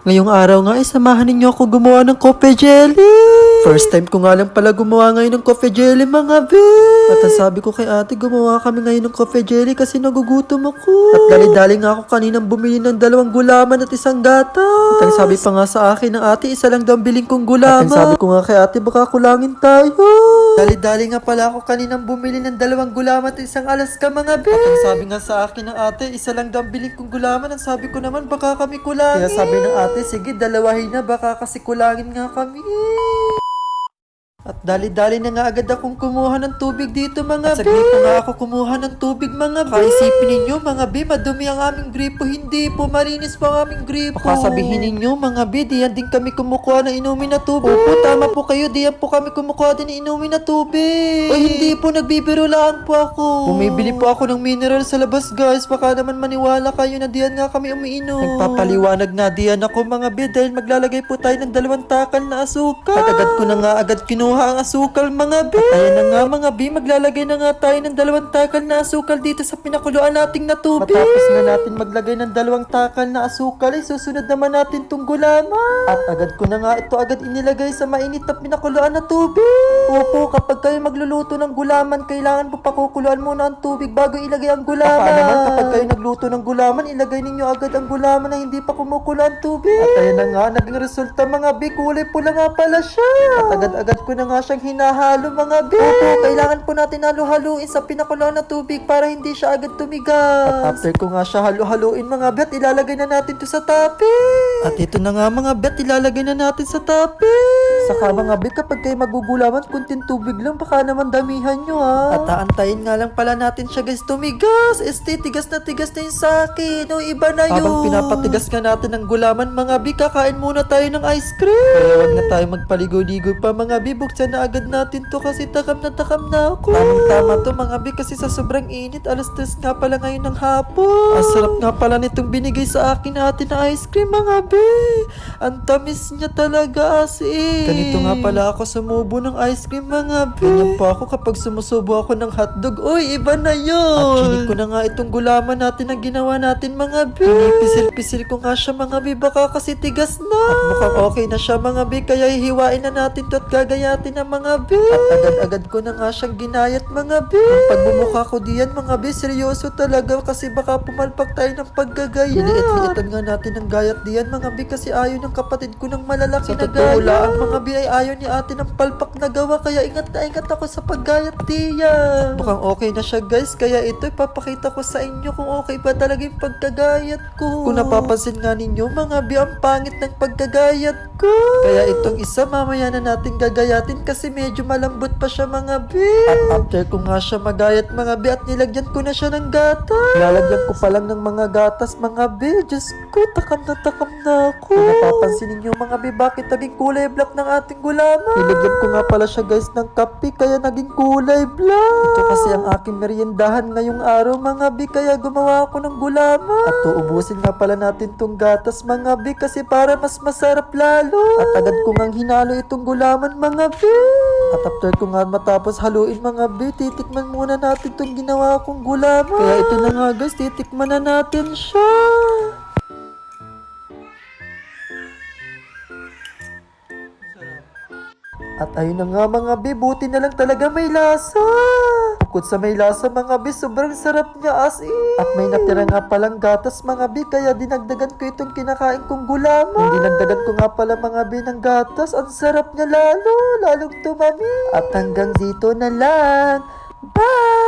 Ngayong araw nga ay samahan ninyo ako gumawa ng coffee jelly. First time ko nga lang pala gumawa ngayon ng coffee jelly mga be. At ang sabi ko kay ate, gumawa kami ngayon ng coffee jelly kasi nagugutom ako. At dali-dali nga ako kaninang bumili ng 2 gulaman at 1 gatas. At ang sabi pa nga sa akin ng ate, 1 lang daw ang biling kong gulaman. At ang sabi ko nga kay ate, baka kulangin tayo. Dali-dali nga pala ako kaninang bumili ng 2 gulaman at 1 Alaska mga be. At ang sabi nga sa akin ng ate, 1 lang daw ang biling kong gulaman. Ang sabi ko naman, baka kami kulangin. Kaya sabi ng ate, sige dalawahin na, baka kasi kulangin nga kami. At dali-dali na nga agad akong kumuha ng tubig dito mga be. At saglit pa nga ako kumuha ng tubig mga be. Kaisipin ninyo mga be, madumi ang aming gripo. Hindi po, malinis po ang aming gripo. Baka sabihin ninyo mga be, diyan din kami kumukuha ng inumin na tubig. Opo, tama po kayo, diyan po kami kumukuha din ng inumin na tubig. O hindi po, nagbibiro lang po ako. Bumibili po ako ng mineral sa labas guys. Baka naman maniwala kayo na diyan nga kami umiinom. Nagpapaliwanag na diyan ako mga be, dahil maglalagay po tayo ng 2 takal na asukal. At agad ko na nga agad kinuha ang asukal mga be. At ayan na nga mga be, maglalagay na nga tayo ng 2 takal na asukal dito sa pinakuluan nating na tubig. Matapos nga natin maglagay ng 2 takal na asukal, ay susunod naman natin tong gulaman. At agad ko na nga ito agad inilagay sa mainit na pinakuluan na tubig. Opo, kapag kayo magluluto ng gulaman, kailangan po pakukuluan muna ang tubig bago ilagay ang gulaman. Baka naman kapag kayo nagluto ng gulaman, ilagay ninyo agad ang gulaman na hindi pa kumukulo ang tubig. At ayan na nga, naging resulta mga be, kulay pula nga pala siya. At agad-agad ko na nga siyang hinahalo mga be. Opo, kailangan po natin halo-haluin sa pinakuluan na tubig para hindi siya agad tumigas. At after ko nga siya halo-haluin mga be, at ilalagay na natin to sa tape. At ito na nga mga be, at ilalagay na natin sa tape. Saka mga be, kapag kayo magugulaman, kunting tubig lang, baka naman damihan nyo ha. At aantayin nga lang pala natin siya guys tumigas. Tigas na yung sakin. O iba na yun. Habang pinapatigas nga natin ng gulaman mga be, kakain muna tayo ng ice cream. Kaya wag na tayo magpaligoy-ligoy pa mga be, buksan na agad natin to kasi takam na ako. Tamang-tama to mga be, kasi sa sobrang init, 3:00 nga pala ngayon ng hapon. Ang sarap nga pala nitong binigay sa akin natin na ice cream mga be. Ang tamis niya talaga as in. Ganito nga pala ako sumubo ng ice cream mga be. Ganyan pa ako kapag sumusubo ako ng hotdog. Uy, iba na yun. At chinik ko na nga itong gulaman natin na ginawa natin mga be. Pinipisil-pisil ko nga siya mga be, baka kasi tigas na. At mukhang okay na siya mga be, kaya hihiwain na natin to at gagayatin na mga be. At agad-agad ko na nga siyang ginayat mga be. Ang pagbumukha ko diyan mga be, seryoso talaga kasi baka pumalpak tayo ng paggagayat. Iliit-liitan nga natin ang gayat diyan mga be, kasi ayaw ng kapatid ko ng malalaki na gayat. Sa totoo lang mga be, ay ayaw ni ate ng palpak na gawa, kaya ingat na ingat ako sa paggayat diyan. Mukhang okay na siya guys, kaya ito ipapakita ko sa inyo kung okay ba talaga yung pagkagayat ko. Kung napapansin nga ninyo mga be, ang pangit ng pagkagayat ko. Kaya itong isa mamaya na natin gagayatin kasi medyo malambot pa siya mga be. At after ko nga siya magayat mga be, at nilagyan ko na siya ng gatas. Lalagyan ko pa lang ng mga gatas mga be. Diyos ko, takam na ako. Kung napapansin ninyo mga be, bakit naging kulay black ng ating gulaman? Nilagyan ko nga pala siya guys ng kape, kaya naging kulay black. Ito kasi ang aking meriendahan ngayong araw mga be, kaya gumawa ako ng gulaman. At uubusin nga pala natin tong gatas mga be, kasi para mas masarap lalo. At agad ko ngang hinalo itong gulaman mga be. At after ko nga matapos haluin mga be, titikman muna natin itong ginawa kong gulaman. Kaya ito na nga guys, titikman na natin siya. At ayun na nga mga be, buti na lang talaga may lasa. Bukod sa may lasa mga be, sobrang sarap niya as in. At may natira nga palang gatas mga be, kaya dinagdagan ko itong kinakain kong gulaman. Nung dinagdagan ko nga pala mga be ng gatas, ang sarap niya lalong tumami. At hanggang dito na lang. Bye!